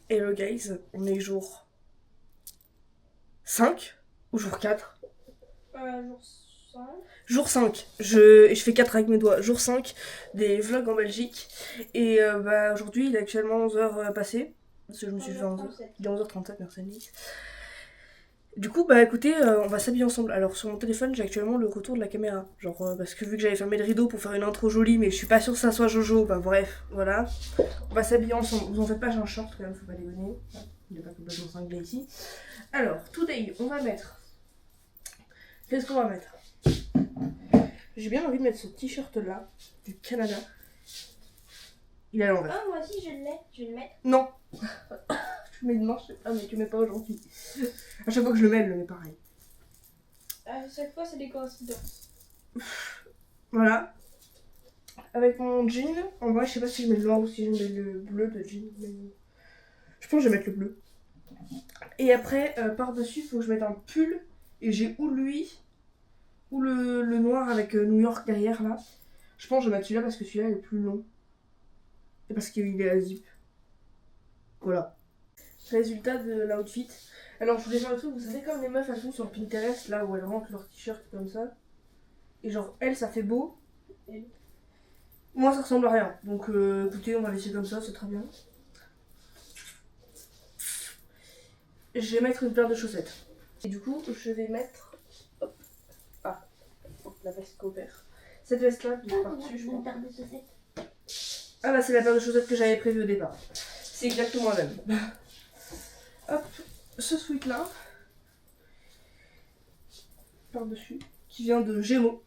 Hello guys, on est jour 5 ou jour 4? Jour 5. Jour 5, je fais 4 avec mes doigts. Jour 5 des vlogs en Belgique. Et aujourd'hui il est actuellement 11h passé. Parce que je me suis levé à 11h. Il est 11h37, merci Alice. Du coup, écoutez, on va s'habiller ensemble. Alors sur mon téléphone, j'ai actuellement le retour de la caméra. Genre, parce que vu que j'avais fermé le rideau pour faire une intro jolie, mais je suis pas sûre que ça soit Jojo, bref, voilà. On va s'habiller ensemble. Vous en faites pas, j'ai un short quand même, faut pas déconner. Il n'est pas complètement cinglé ici. Alors, today, on va mettre. Qu'est-ce qu'on va mettre? J'ai bien envie de mettre ce t-shirt là, du Canada. Il est à l'envers. Ah, moi aussi je l'ai, je vais le mettre. Non. Tu le mets demain, je sais pas, mais tu le mets pas aujourd'hui. À chaque fois que je le mets, elle le met pareil. À chaque fois, c'est des coïncidences. Voilà. Avec mon jean, en vrai, je sais pas si je mets le noir ou si je mets le bleu de jean. Mais... je pense que je vais mettre le bleu. Et après, par-dessus, il faut que je mette un pull. Et j'ai ou lui, ou le noir avec New York derrière là. Je pense que je vais mettre celui-là parce que celui-là est plus long. Et parce qu'il est à zip. Voilà. Résultat de l'outfit. Alors, je voulais faire le truc, vous savez, comme les meufs elles font sur Pinterest, là où elles rentrent leur t-shirt comme ça. Et genre, elles, ça fait beau. Et moi, ça ressemble à rien. Donc, écoutez, on va laisser comme ça, c'est très bien. Je vais mettre une paire de chaussettes. Et du coup, je vais mettre. Hop. Ah, la veste coopère. Cette veste-là, par-dessus, je pense. paire de chaussettes. Ah, c'est la paire de chaussettes que j'avais prévue au départ. C'est exactement la même. Hop, ce sweat-là. Par-dessus. Qui vient de Gémeaux.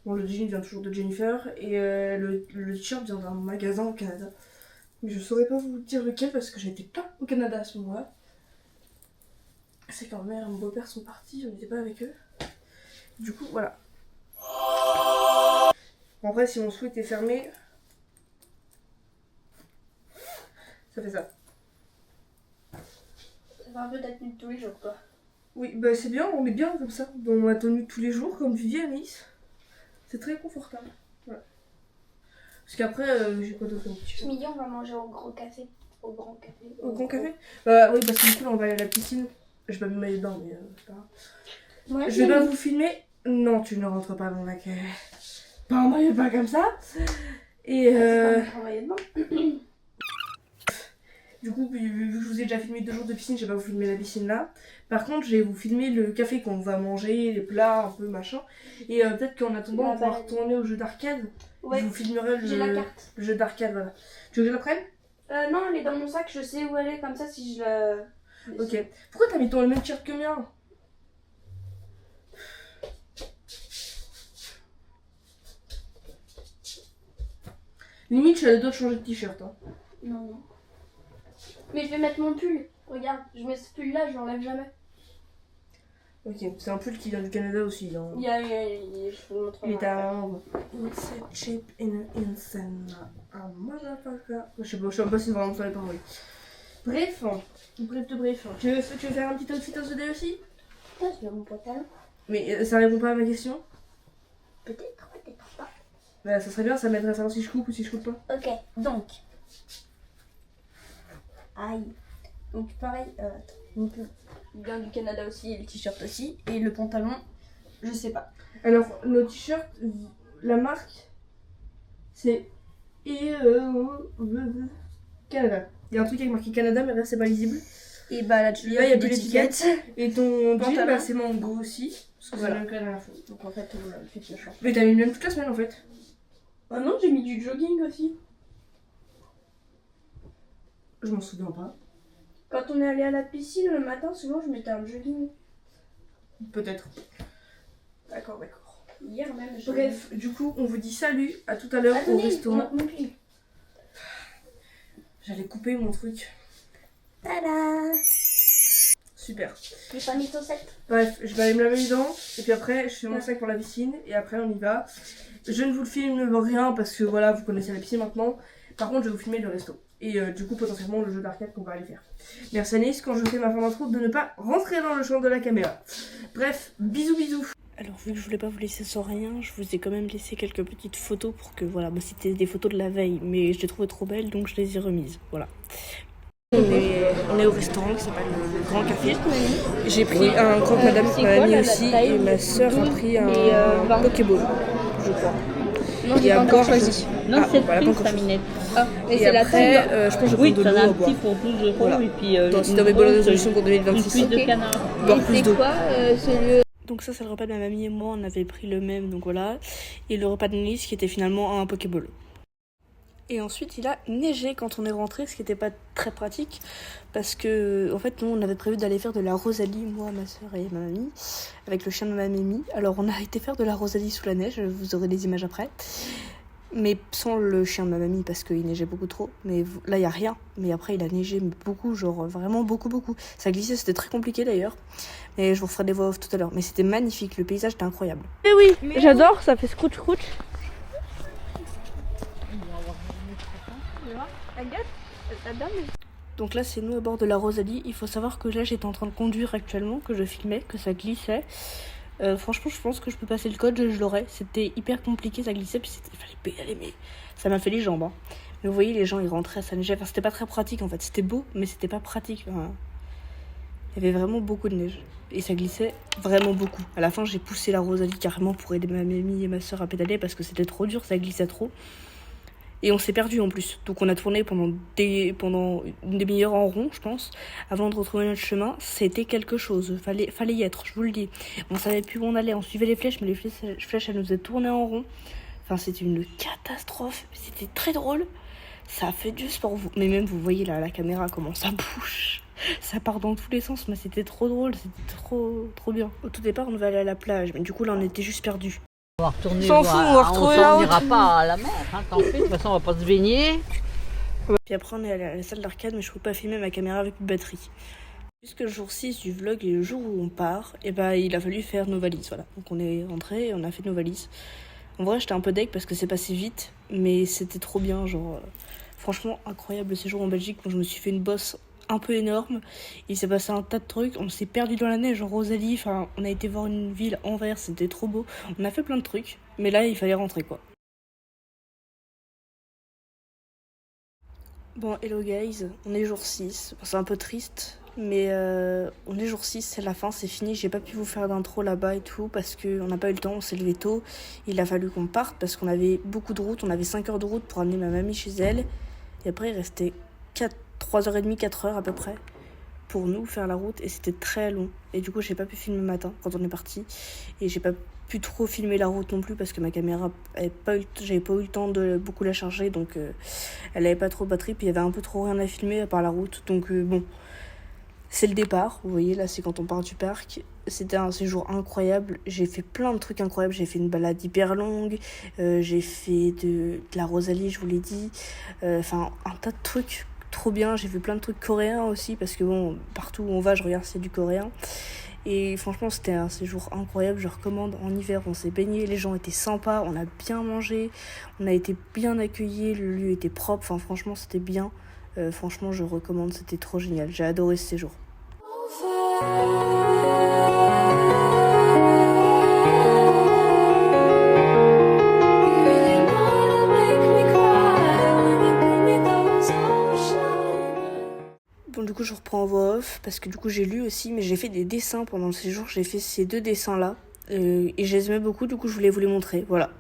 Bon, le jean vient toujours de Jennifer. Et le t-shirt vient d'un magasin au Canada. Mais je saurais pas vous dire lequel parce que j'étais pas au Canada à ce moment-là. C'est quand ma mère et mon beau-père sont partis, on n'était pas avec eux. Du coup, voilà. En vrai, si mon sweat est fermé, ça fait ça. Ça fait un peu ta tenue de tous les jours, quoi. Oui, c'est bien, on est bien comme ça, dans ma tenue de tous les jours, comme tu dis, Alice. C'est très confortable. Voilà. Parce qu'après, j'ai quoi d'autre comme Ce midi, on va manger au gros café. Au grand café. Au grand café? Oui, parce que du coup, là, on va aller à la piscine. Je vais pas me mettre dedans, mais c'est pas grave. Moi, Je vais pas vous filmer. Non, tu ne rentres pas dans la cave. Pas en maillot de bain comme ça. Et du coup, vu que je vous ai déjà filmé 2 jours de piscine, je vais pas vous filmer la piscine là. Par contre, je vais vous filmer le café qu'on va manger, les plats, un peu machin. Et peut-être qu'en attendant, on pourra retourner au jeu d'arcade. Ouais. Je vous filmerai J'ai la carte. le jeu d'arcade, voilà. Tu veux que je la prenne? Non, elle est dans mon sac, je sais où elle est, comme ça si je la... Ok. Pourquoi t'as mis ton même t-shirt que mien? Limite, je suis à deux de changer de t-shirt. Hein. Non. Mais je vais mettre mon pull. Regarde, je mets ce pull là, je l'enlève jamais. Ok, c'est un pull qui vient du Canada aussi. Hein. Je vous le montrerai. Il est à It's a cheap in insane. A motherfucker. Je sais pas si c'est vraiment ça les paroles. Bref. Tu veux faire un petit outfit au CD aussi? Je vais mon pantalon. Mais ça répond pas à ma question? Peut-être pas. Ça serait bien, ça m'aiderait à savoir si je coupe ou si je coupe pas. Ok, donc. Aïe. Donc pareil, mon pull il vient du Canada aussi, et le t-shirt aussi. Et le pantalon, je sais pas. Alors, nos t-shirts, la marque, c'est Canada. Il y a un truc avec marqué Canada, mais là c'est pas lisible. Et là-dessus, Là, il y a plus d'étiquette. Et ton Pantalon. jean, c'est Mango aussi. Parce que Voilà. c'est le même que la dernière fois. Donc en fait, on a fait le change. Mais t'as mis le même toute la semaine en fait. Ah non, j'ai mis du jogging aussi. Je m'en souviens pas. Quand on est allé à la piscine le matin, souvent je mettais un jogging. Peut-être. D'accord. Hier même, Bref, du coup, on vous dit salut, à tout à l'heure au restaurant. Mon pull. J'allais couper mon truc. Tada! Super. J'ai pas mis chaussettes. Bref, je vais aller me laver les dents. Et puis après, je fais mon sac pour la piscine. Et après, on y va. Je ne vous le filme rien parce que voilà, vous connaissez la piscine maintenant. Par contre, je vais vous filmer le resto. Et du coup, potentiellement, le jeu d'arcade qu'on va aller faire. Merci Anaïs, quand je fais ma fin d'intro, de ne pas rentrer dans le champ de la caméra. Bref, bisous. Alors, vu que je voulais pas vous laisser sans rien, je vous ai quand même laissé quelques petites photos pour que, voilà, c'était des photos de la veille. Mais je les trouvais trop belles, donc je les ai remises. Voilà. On est au restaurant qui s'appelle le Grand Café. J'ai pris un croque madame, ma mamie aussi, et ma soeur a pris un Pokéball, je crois. Non, j'ai pas encore choisi. Non, Ah, c'est voilà, le pas prix, encore sa minette. Ah, et Et c'est la après, taille. je pense que je vais Oui, prendre de t'en l'eau as à un boire. petit pour 12 €. Voilà. Et puis, C'est dans mes bonnes résolutions pour 2026. Une cuisse de Ok. canard. Boire Et plus c'est d'eau. quoi celui Donc ça, c'est le repas de ma mamie et moi, on avait pris le même, donc voilà. Et le repas de Nice qui était finalement un Pokéball. Et ensuite, il a neigé quand on est rentré, ce qui n'était pas très pratique. Parce que, en fait, nous, on avait prévu d'aller faire de la Rosalie, moi, ma soeur et ma mamie, avec le chien de ma mamie. Alors, on a été faire de la Rosalie sous la neige, vous aurez des images après. Mais sans le chien de ma mamie, parce qu'il neigeait beaucoup trop. Mais là, il n'y a rien. Mais après, il a neigé beaucoup, genre vraiment beaucoup. Ça glissait, c'était très compliqué d'ailleurs. Et je vous referai des voix off tout à l'heure. Mais c'était magnifique, le paysage était incroyable. Eh oui, j'adore, ça fait scrouch. Donc là, c'est nous à bord de la Rosalie. Il faut savoir que là, j'étais en train de conduire actuellement, que je filmais, que ça glissait. Franchement, je pense que je peux passer le code, je l'aurais. C'était hyper compliqué, ça glissait, puis il fallait pédaler, mais ça m'a fait les jambes. Hein. Mais vous voyez, les gens, ils rentraient, ça neigeait. Enfin, c'était pas très pratique en fait. C'était beau, mais c'était pas pratique. Enfin, il y avait vraiment beaucoup de neige. Et ça glissait vraiment beaucoup. À la fin, j'ai poussé la Rosalie carrément pour aider ma mamie et ma soeur à pédaler parce que c'était trop dur, ça glissait trop. Et on s'est perdu en plus. Donc on a tourné pendant une demi-heure en rond, je pense, avant de retrouver notre chemin. C'était quelque chose. Fallait y être, je vous le dis. On savait plus où on allait. On suivait les flèches, mais les flèches, elles nous faisaient tourner en rond. Enfin, c'était une catastrophe. C'était très drôle. Ça a fait du sport. Mais même, vous voyez là, la caméra, comment ça bouge. Ça part dans tous les sens, mais c'était trop drôle. C'était trop bien. Au tout départ, on devait aller à la plage. Mais du coup, là, on était juste perdus. On va retourner. S'en fout, on va retrouver la On route. n'ira pas à la mer, hein, tant pis. De toute façon, on va pas se baigner. Puis après, on est allé à la salle d'arcade, mais je ne peux pas filmer ma caméra avec une batterie. Puisque le jour 6 du vlog et le jour où on part, et il a fallu faire nos valises. Voilà. Donc on est rentré et on a fait nos valises. En vrai, j'étais un peu deg parce que c'est passé vite, mais c'était trop bien. Genre, franchement, incroyable le séjour en Belgique. Quand je me suis fait une bosse un peu énorme, il s'est passé un tas de trucs. On s'est perdu dans la neige en Rosalie. Enfin, on a été voir une ville Anvers, c'était trop beau. On a fait plein de trucs, mais là, il fallait rentrer quoi. Bon, hello guys, on est jour 6, c'est un peu triste, mais on est jour 6, c'est la fin, c'est fini, j'ai pas pu vous faire d'intro là-bas et tout, parce qu'on n'a pas eu le temps, on s'est levé tôt, il a fallu qu'on parte, parce qu'on avait beaucoup de route, on avait 5 heures de route pour amener ma mamie chez elle, et après il restait 3h30, 4h à peu près, pour nous faire la route, et c'était très long, et du coup j'ai pas pu filmer le matin, quand on est parti, et j'ai pas pu trop filmer la route non plus parce que ma caméra j'avais pas eu le temps de beaucoup la charger, donc elle avait pas trop de batterie, puis il y avait un peu trop rien à filmer à part la route, donc bon, c'est le départ, vous voyez là c'est quand on part du parc. C'était un séjour incroyable, j'ai fait plein de trucs incroyables, j'ai fait une balade hyper longue, j'ai fait de la Rosalie, je vous l'ai dit, enfin un tas de trucs trop bien, j'ai vu plein de trucs coréens aussi parce que bon, partout où on va je regarde c'est du coréen. Et franchement, c'était un séjour incroyable, je recommande. En hiver, on s'est baigné, les gens étaient sympas, on a bien mangé, on a été bien accueillis, le lieu était propre, enfin franchement, c'était bien. Franchement, je recommande, c'était trop génial, j'ai adoré ce séjour. Bon, du coup, je reprends en voix off parce que du coup, j'ai lu aussi, mais j'ai fait des dessins pendant le séjour. J'ai fait ces 2 dessins-là et je les aimais beaucoup, du coup, je voulais vous les montrer. Voilà.